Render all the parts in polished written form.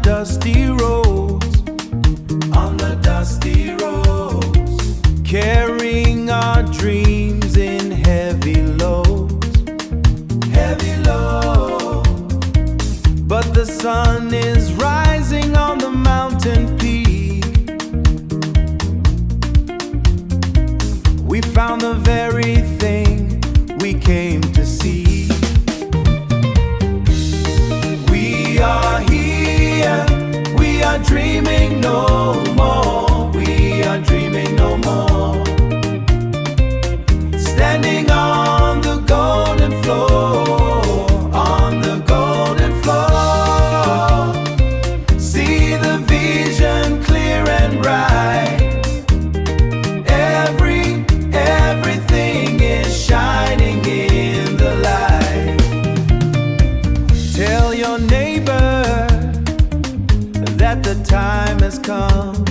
dusty roads, on the dusty roads, carrying our dreams in heavy loads, heavy loads. But the sun is rising on the mountain peak. We found the very thing we came to see. We are here, we are dreaming no more, we are dreaming no more. Standing on the golden floor, on the golden floor, see the vision clear and bright. Everything is shining in the light. Tell your neighbor that the time has come.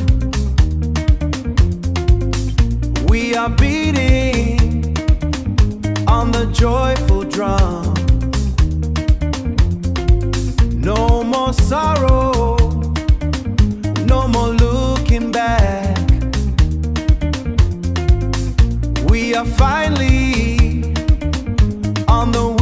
We are beating on the joyful drum. No more sorrow, no more looking back. We are finally on the